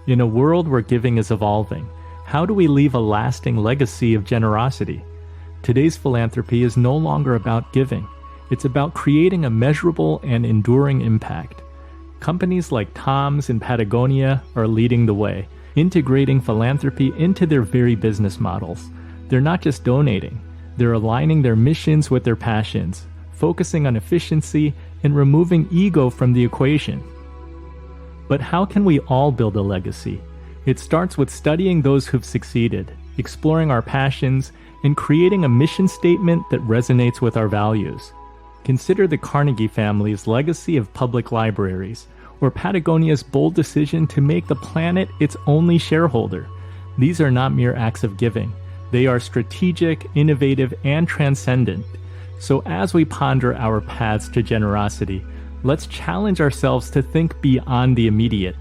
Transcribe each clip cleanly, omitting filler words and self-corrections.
In a world where giving is evolving, how do we leave a lasting legacy of generosity? Today's philanthropy is no longer about giving. It's about creating a measurable and enduring impact. Companies like TOMS and Patagonia are leading the way, integrating philanthropy into their very business models. They're not just donating, they're aligning their missions with their passions, focusing on efficiency and removing ego from the equation. But how can we all build a legacy? It starts with studying those who've succeeded, exploring our passions, and creating a mission statement that resonates with our values. Consider the Carnegie family's legacy of public libraries, or Patagonia's bold decision to make the planet its only shareholder. These are not mere acts of giving. They are strategic, innovative, and transcendent. So as we ponder our paths to generosity, let's challenge ourselves to think beyond the immediate.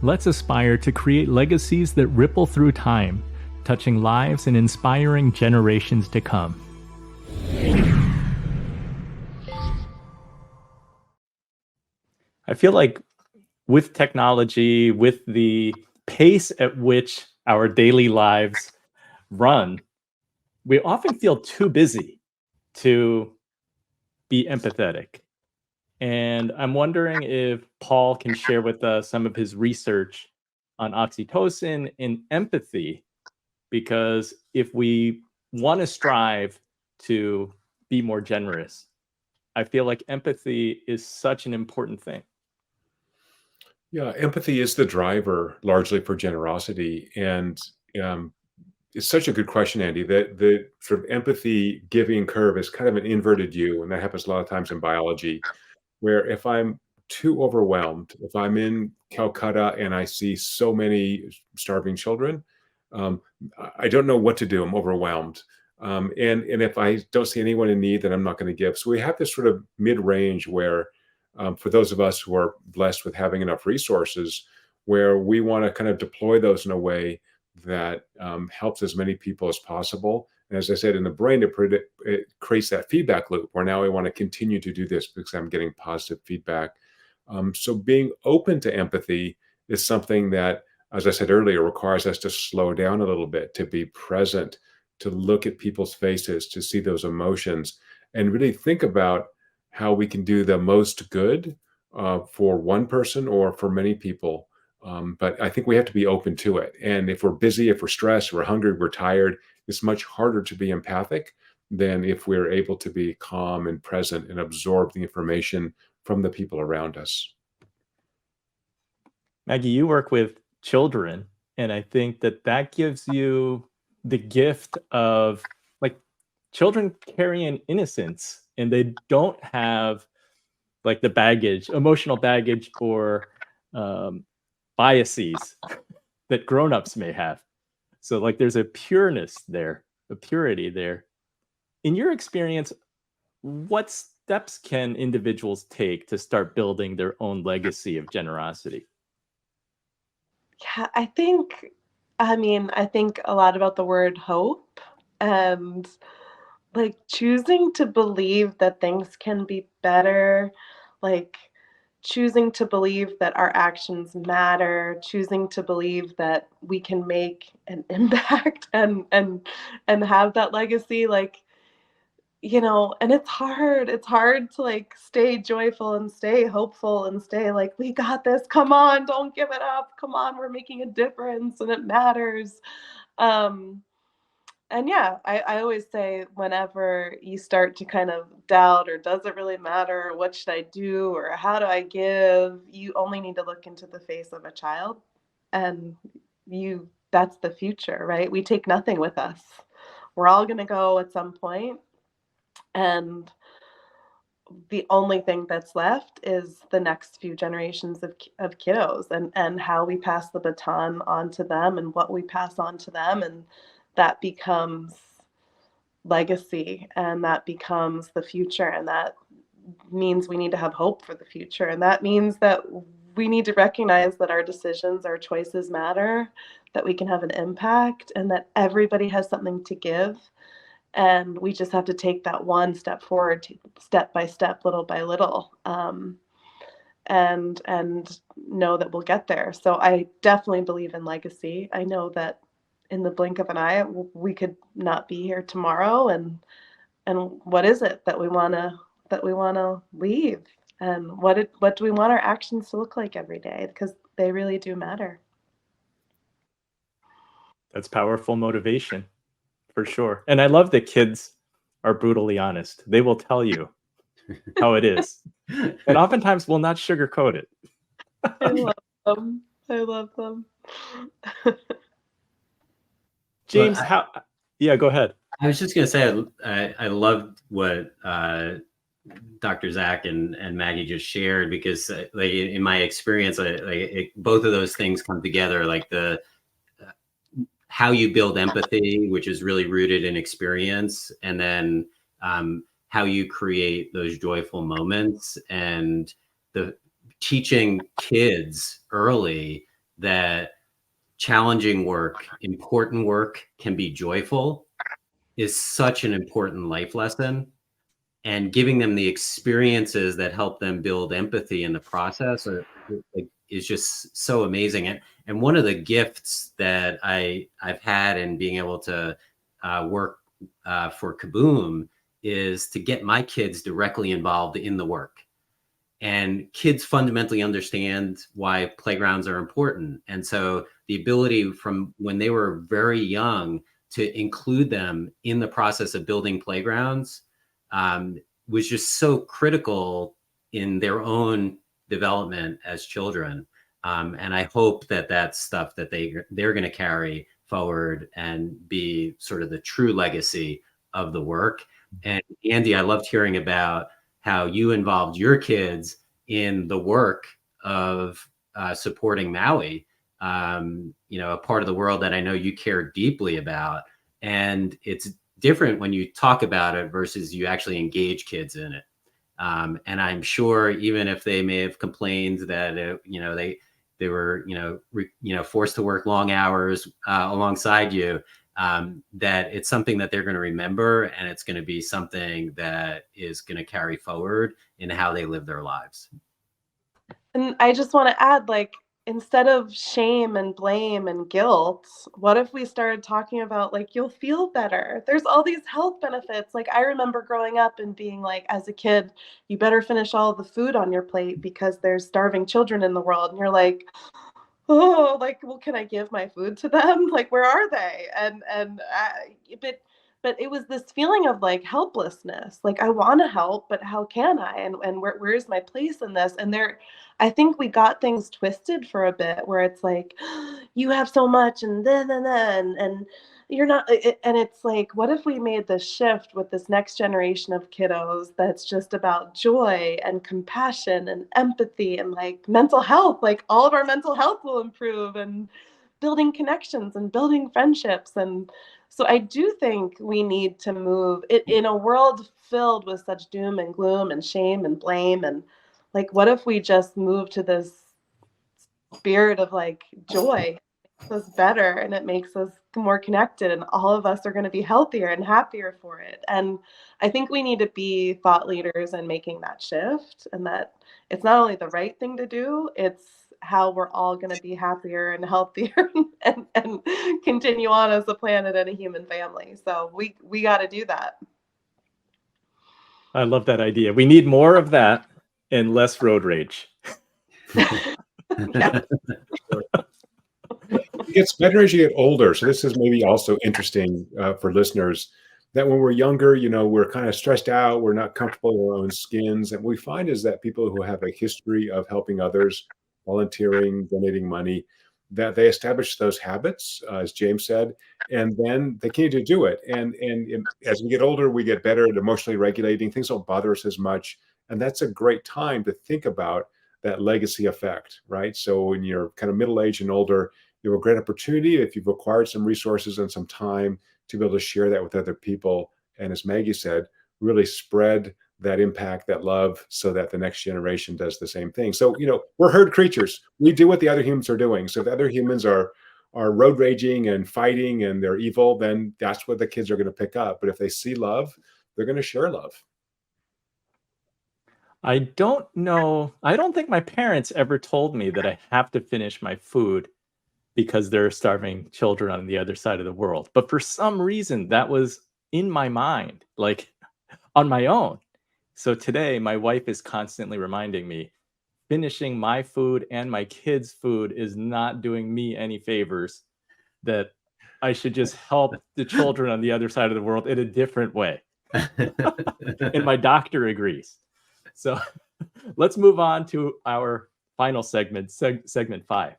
Let's aspire to create legacies that ripple through time, touching lives and inspiring generations to come. I feel like with technology, with the pace at which our daily lives run, we often feel too busy to be empathetic. And I'm wondering if Paul can share with us some of his research on oxytocin and empathy, because if we want to strive to be more generous, I feel like empathy is such an important thing. Yeah, empathy is the driver largely for generosity. And it's such a good question, Andy, that the sort of empathy giving curve is kind of an inverted U. And that happens a lot of times in biology, where if I'm too overwhelmed, if I'm in Calcutta and I see so many starving children, I don't know what to do. I'm overwhelmed. And if I don't see anyone in need, then I'm not going to give. So we have this sort of mid-range where for those of us who are blessed with having enough resources, where we want to kind of deploy those in a way that helps as many people as possible. And as I said, in the brain, it creates that feedback loop where now I want to continue to do this because I'm getting positive feedback. So being open to empathy is something that, as I said earlier, requires us to slow down a little bit, to be present, to look at people's faces, to see those emotions, and really think about how we can do the most good for one person or for many people. But I think we have to be open to it. And if we're busy, if we're stressed, we're hungry, we're tired, it's much harder to be empathic than if we're able to be calm and present and absorb the information from the people around us. Maggie, you work with children, and I think that gives you the gift of, like, children carry an innocence, and they don't have like the baggage, emotional baggage, or biases that grown-ups may have. So like there's a pureness there, a purity there. In your experience, what steps can individuals take to start building their own legacy of generosity? Yeah, I think a lot about the word hope, and like choosing to believe that things can be better, like choosing to believe that our actions matter, choosing to believe that we can make an impact and have that legacy, like, and it's hard to like stay joyful and stay hopeful and stay like, we got this, come on, don't give it up, come on, we're making a difference and it matters. um and yeah, I always say, whenever you start to kind of doubt, or does it really matter, what should I do, or how do I give, you only need to look into the face of a child, and that's the future, right? We take nothing with us. We're all going to go at some point, and the only thing that's left is the next few generations of kiddos, and how we pass the baton on to them and what we pass on to them. And that becomes legacy, and that becomes the future. And that means we need to have hope for the future. And that means that we need to recognize that our decisions, our choices matter, that we can have an impact, and that everybody has something to give. And we just have to take that one step forward, step by step, little by little. and know that we'll get there. So I definitely believe in legacy. I know that in the blink of an eye, we could not be here tomorrow. And what is it that we wanna leave? And what do we want our actions to look like every day? Because they really do matter. That's powerful motivation, for sure. And I love that kids are brutally honest. They will tell you how it is, and oftentimes will not sugarcoat it. I love them. I love them. James, Well, yeah, go ahead. I was just going to say, I loved what Dr. Zach and Maggie just shared, because like in my experience, both of those things come together, like the how you build empathy, which is really rooted in experience, and then how you create those joyful moments, and the teaching kids early that challenging work, important work can be joyful is such an important life lesson. And giving them the experiences that help them build empathy in the process is just so amazing. And one of the gifts that I've had in being able to work for Kaboom is to get my kids directly involved in the work. And kids fundamentally understand why playgrounds are important. And so the ability from when they were very young to include them in the process of building playgrounds was just so critical in their own development as children. And I hope that that's stuff that they're going to carry forward and be sort of the true legacy of the work. And Andy, I loved hearing about how you involved your kids in the work of supporting Maui, a part of the world that I know you care deeply about. And it's different when you talk about it versus you actually engage kids in it. And I'm sure even if they may have complained that, they were, forced to work long hours alongside you, that it's something that they're going to remember, and it's going to be something that is going to carry forward in how they live their lives. And I just want to add, like, instead of shame and blame and guilt, what if we started talking about, like, you'll feel better? There's all these health benefits. Like, I remember growing up and being like, as a kid, you better finish all the food on your plate because there's starving children in the world. And you're like, oh, like, well, can I give my food to them? Like, where are they? But it was this feeling of like helplessness. Like, I want to help, but how can I? And where's my place in this? And I think we got things twisted for a bit, where it's like, you have so much, and then, and you're not. And it's like, what if we made this shift with this next generation of kiddos that's just about joy and compassion and empathy and like mental health? Like, all of our mental health will improve, and building connections and building friendships. And so I do think we need to move it in a world filled with such doom and gloom and shame and blame. And like, what if we just move to this spirit of like joy? It makes us better, and it makes us more connected, and all of us are going to be healthier and happier for it. And I think we need to be thought leaders in making that shift, and that it's not only the right thing to do, it's how we're all going to be happier and healthier and continue on as a planet and a human family. So we got to do that. I love that idea. We need more of that and less road rage. Yeah. It gets better as you get older. So this is maybe also interesting for listeners, that when we're younger, we're kind of stressed out. We're not comfortable in our own skins. And what we find is that people who have a history of helping others, volunteering, donating money, that they establish those habits, as James said, and then they continue to do it. And as we get older, we get better at emotionally regulating. Things don't bother us as much. And that's a great time to think about that legacy effect, right? So when you're kind of middle age and older, you have a great opportunity, if you've acquired some resources and some time, to be able to share that with other people. And as Maggie said, really spread that impact, that love, so that the next generation does the same thing. So, we're herd creatures. We do what the other humans are doing. So if the other humans are road raging and fighting and they're evil, then that's what the kids are going to pick up. But if they see love, they're going to share love. I don't know. I don't think my parents ever told me that I have to finish my food because there are starving children on the other side of the world. But for some reason, that was in my mind, like on my own. So today, my wife is constantly reminding me finishing my food and my kids' food is not doing me any favors, that I should just help the children on the other side of the world in a different way. And my doctor agrees. So let's move on to our final segment, segment 5.